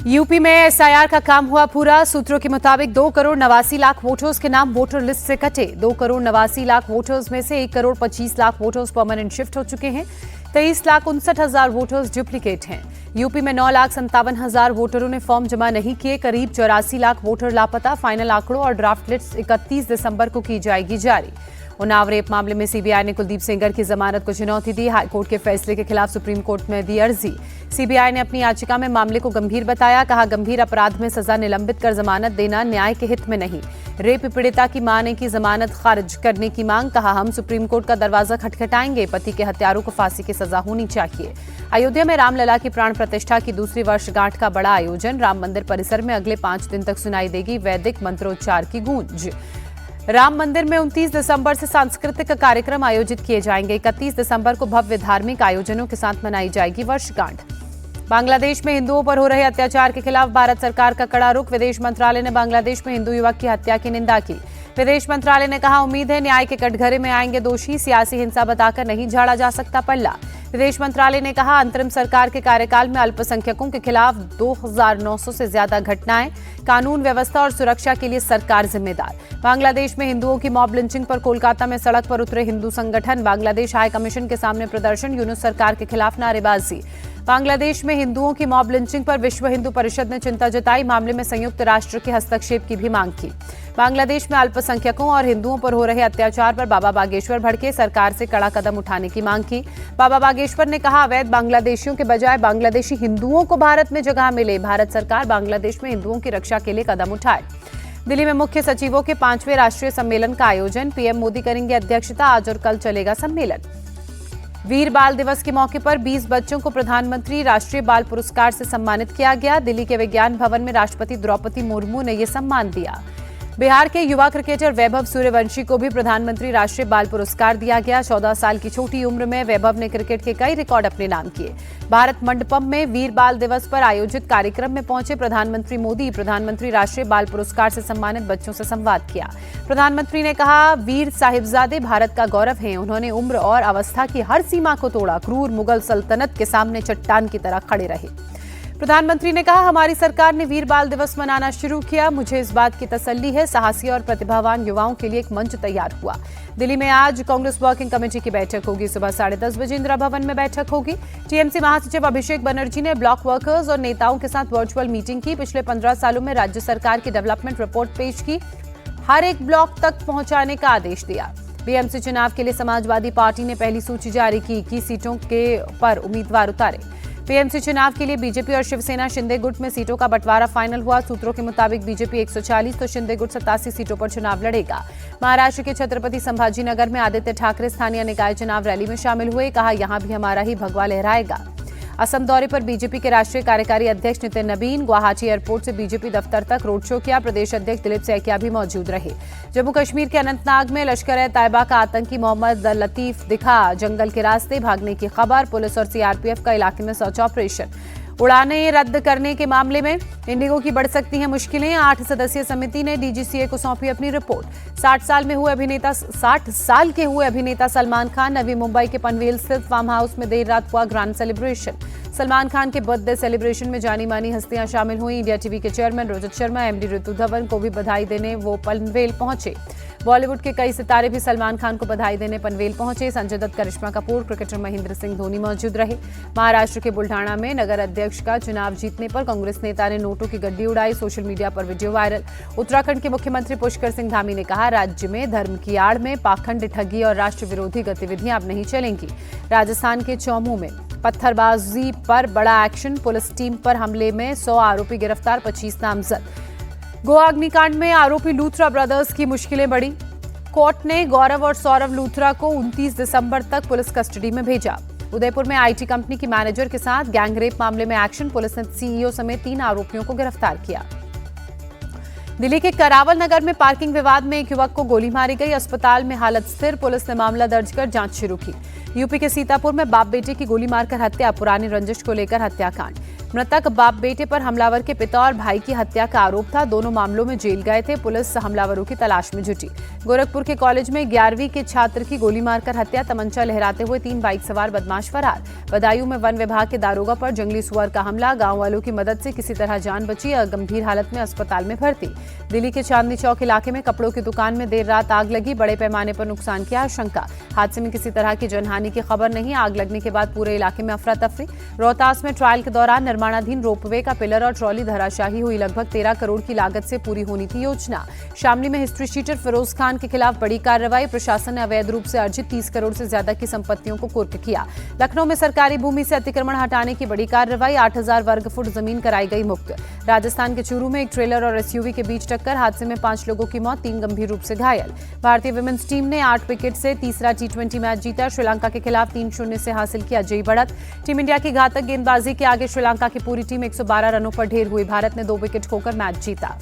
UP में SIR का काम हुआ पूरा। सूत्रों के मुताबिक 2 करोड़ 89 लाख वोटर्स के नाम वोटर लिस्ट से कटे। 2 करोड़ 89 लाख वोटर्स में से 1 crore 25 lakh voters permanent shift हो चुके हैं। 23 लाख 59 हजार वोटर्स डुप्लीकेट हैं। यूपी में 9 लाख 57 हजार वोटरों ने फॉर्म जमा नहीं किए। करीब 84 लाख वोटर लापता। फाइनल आंकड़ों और ड्राफ्ट लिस्ट 31 दिसंबर को की जाएगी जारी। उन्नाव रेप मामले में सीबीआई ने कुलदीप सेंगर की जमानत को चुनौती दी। हाईकोर्ट के फैसले के खिलाफ सुप्रीम कोर्ट में दी अर्जी। सीबीआई ने अपनी याचिका में मामले को गंभीर बताया। कहा, गंभीर अपराध में सजा निलंबित कर जमानत देना न्याय के हित में नहीं। रेप पीड़िता की मां ने की जमानत खारिज करने की मांग। कहा, हम सुप्रीम कोर्ट का दरवाजा खटखटाएंगे। पति के हत्यारों को फांसी की सजा होनी चाहिए। अयोध्या में रामलला की प्राण प्रतिष्ठा की दूसरी वर्षगांठ का बड़ा आयोजन। राम मंदिर परिसर में अगले 5 दिन तक सुनाई देगी वैदिक मंत्रोच्चार की गूंज। राम मंदिर में 29 दिसंबर से सांस्कृतिक कार्यक्रम आयोजित किए जाएंगे। 31 दिसंबर को भव्य धार्मिक आयोजनों के साथ मनाई जाएगी वर्षगांठ। बांग्लादेश में हिंदुओं पर हो रहे अत्याचार के खिलाफ भारत सरकार का कड़ा रुख। विदेश मंत्रालय ने बांग्लादेश में हिंदू युवक की हत्या की निंदा की। विदेश मंत्रालय ने कहा, उम्मीद है न्याय के कटघरे में आएंगे दोषी। सियासी हिंसा बताकर नहीं झाड़ा जा सकता पल्ला। विदेश मंत्रालय ने कहा, अंतरिम सरकार के कार्यकाल में अल्पसंख्यकों के खिलाफ 2900 से ज्यादा घटनाएं। कानून व्यवस्था और सुरक्षा के लिए सरकार जिम्मेदार। बांग्लादेश में हिंदुओं की मॉब लिंचिंग पर कोलकाता में सड़क पर उतरे हिंदू संगठन। बांग्लादेश हाई कमीशन के सामने प्रदर्शन। यूनुस सरकार के खिलाफ नारेबाजी। बांग्लादेश में हिंदुओं की मॉब लिंचिंग पर विश्व हिंदू परिषद ने चिंता जताई। मामले में संयुक्त राष्ट्र के हस्तक्षेप की भी मांग की। बांग्लादेश में अल्पसंख्यकों और हिंदुओं पर हो रहे अत्याचार पर बाबा बागेश्वर भड़के। सरकार से कड़ा कदम उठाने की मांग की। बाबा बागेश्वर ने कहा, अवैध बांग्लादेशियों के बजाय बांग्लादेशी हिंदुओं को भारत में जगह मिले। भारत सरकार बांग्लादेश में हिंदुओं की रक्षा के लिए कदम उठाए। दिल्ली में मुख्य सचिवों के 5वें राष्ट्रीय सम्मेलन का आयोजन। पीएम मोदी करेंगे अध्यक्षता। आज और कल चलेगा सम्मेलन। वीर बाल दिवस के मौके पर 20 बच्चों को प्रधानमंत्री राष्ट्रीय बाल पुरस्कार से सम्मानित किया गया। दिल्ली के विज्ञान भवन में राष्ट्रपति द्रौपदी मुर्मू ने यह सम्मान दिया। बिहार के युवा क्रिकेटर वैभव सूर्यवंशी को भी प्रधानमंत्री राष्ट्रीय बाल पुरस्कार दिया गया। 14 साल की छोटी उम्र में वैभव ने क्रिकेट के कई रिकॉर्ड अपने नाम किए। भारत मंडपम में वीर बाल दिवस पर आयोजित कार्यक्रम में पहुंचे प्रधानमंत्री मोदी। प्रधानमंत्री राष्ट्रीय बाल पुरस्कार से सम्मानित बच्चों से संवाद किया। प्रधानमंत्री ने कहा, वीर साहिबजादे भारत का गौरव हैं। उन्होंने उम्र और अवस्था की हर सीमा को तोड़ा। क्रूर मुगल सल्तनत के सामने चट्टान की तरह खड़े रहे। प्रधानमंत्री ने कहा, हमारी सरकार ने वीर बाल दिवस मनाना शुरू किया। मुझे इस बात की तसल्ली है, साहसी और प्रतिभावान युवाओं के लिए एक मंच तैयार हुआ। दिल्ली में आज कांग्रेस वर्किंग कमेटी की बैठक होगी। सुबह 10:30 बजे इंदिरा भवन में बैठक होगी। टीएमसी महासचिव अभिषेक बनर्जी ने ब्लॉक वर्कर्स और नेताओं के साथ वर्चुअल मीटिंग की। पिछले 15 सालों में राज्य सरकार की डेवलपमेंट रिपोर्ट पेश की। हर एक ब्लॉक तक पहुंचाने का आदेश दिया। बीएमसी चुनाव के लिए समाजवादी पार्टी ने पहली सूची जारी की। 21 सीटों के पर उम्मीदवार उतारे। पीएमसी चुनाव के लिए बीजेपी और शिवसेना शिंदे गुट में सीटों का बंटवारा फाइनल हुआ। सूत्रों के मुताबिक बीजेपी 140 तो शिंदे गुट 87 सीटों पर चुनाव लड़ेगा। महाराष्ट्र के छत्रपति संभाजीनगर में आदित्य ठाकरे स्थानीय निकाय चुनाव रैली में शामिल हुए। कहा, यहां भी हमारा ही भगवा लहराएगा। असम दौरे पर बीजेपी के राष्ट्रीय कार्यकारी अध्यक्ष नितिन नबीन। गुवाहाटी एयरपोर्ट से बीजेपी दफ्तर तक रोड शो किया। प्रदेश अध्यक्ष दिलीप सैकिया भी मौजूद रहे। जम्मू कश्मीर के अनंतनाग में लश्कर-ए-तैयबा का आतंकी मोहम्मद लतीफ दिखा। जंगल के रास्ते भागने की खबर। पुलिस और सीआरपीएफ का इलाके में सर्च ऑपरेशन। उड़ानें रद्द करने के मामले में इंडिगो की बढ़ सकती हैं मुश्किलें। 8 सदस्यीय समिति ने डीजीसीए को सौंपी अपनी रिपोर्ट। 60 साल के हुए अभिनेता सलमान खान। नवी मुंबई के पनवेल स्थित फार्म हाउस में देर रात हुआ ग्रैंड सेलिब्रेशन। सलमान खान के बर्थडे सेलिब्रेशन में जानी मानी हस्तियां शामिल हुई। इंडिया टीवी के चेयरमैन रोहित शर्मा, एमडी ऋतु धवन को भी बधाई देने वो पनवेल पहुंचे। बॉलीवुड के कई सितारे भी सलमान खान को बधाई देने पनवेल पहुंचे। संजय दत्त, करिश्मा कपूर, क्रिकेटर महेंद्र सिंह धोनी मौजूद रहे। महाराष्ट्र के बुल्ढाना में नगर अध्यक्ष का चुनाव जीतने पर कांग्रेस नेता ने नोटों की गड्डी उड़ाई। सोशल मीडिया पर वीडियो वायरल। उत्तराखंड के मुख्यमंत्री पुष्कर सिंह धामी ने कहा, राज्य में धर्म की आड़ में पाखंड, ठगी और राष्ट्र विरोधी गतिविधियां अब नहीं चलेंगी। राजस्थान के चौमू में पत्थरबाजी पर बड़ा एक्शन। पुलिस टीम पर हमले में 100 आरोपी गिरफ्तार, 25 नामजद। गोवा अग्निकांड में आरोपी लूथरा ब्रदर्स की मुश्किलें बढ़ी। कोर्ट ने गौरव और सौरव लूथरा को 29 दिसंबर तक पुलिस कस्टडी में भेजा। उदयपुर में आईटी कंपनी की मैनेजर के साथ गैंगरेप मामले में एक्शन। पुलिस ने सीईओ समेत 3 आरोपियों को गिरफ्तार किया। दिल्ली के करावल नगर में पार्किंग विवाद में एक युवक को गोली मारी गई। अस्पताल में हालत स्थिर। पुलिस ने मामला दर्ज कर जांच शुरू की। यूपी के सीतापुर में बाप बेटे की गोली मारकर हत्या। पुरानी रंजिश को लेकर हत्याकांड। मृतक बाप बेटे पर हमलावर के पिता और भाई की हत्या का आरोप था। दोनों मामलों में जेल गए थे। पुलिस हमलावरों की तलाश में जुटी। गोरखपुर के कॉलेज में 11वीं के छात्र की गोली मारकर हत्या। तमंचा लहराते हुए 3 बाइक सवार बदमाश फरार। बदायूं में वन विभाग के दारोगा पर जंगली सुअर का हमला। गांव वालों की मदद से किसी तरह जान बची। गंभीर हालत में अस्पताल में भर्ती। दिल्ली के चांदनी चौक इलाके में कपड़ों की दुकान में देर रात आग लगी। बड़े पैमाने पर नुकसान की आशंका। हादसे में किसी तरह की जनहानि की खबर नहीं। आग लगने के बाद पूरे इलाके में अफरा तफरी। रोहतास में ट्रायल के दौरान निर्माणाधीन रोपवे का पिलर और ट्रॉली धराशाही हुई। लगभग 13 करोड़ की लागत से पूरी होनी थी योजना। शामली में हिस्ट्री शीटर फिरोज खान के खिलाफ बड़ी कार्रवाई। प्रशासन ने अवैध रूप से अर्जित 30 करोड़ से ज्यादा की संपत्तियों को कुर्क किया। लखनऊ में सरकारी भूमि से अतिक्रमण हटाने की बड़ी कार्रवाई। 8000 वर्ग फुट जमीन कराई गई मुक्त। राजस्थान के चूरू में एक ट्रेलर और एसयूवी के बीच टक्कर। हादसे में 5 लोगों की मौत, 3 गंभीर रूप से घायल। भारतीय विमेंस टीम ने 8 विकेट से तीसरा T20 मैच जीता। श्रीलंका के खिलाफ 3-0 से हासिल किया जयी बढ़त। टीम इंडिया की घातक गेंदबाजी के आगे श्रीलंका की पूरी टीम 112 रनों पर ढेर हुई। भारत ने 2 विकेट खोकर मैच जीता।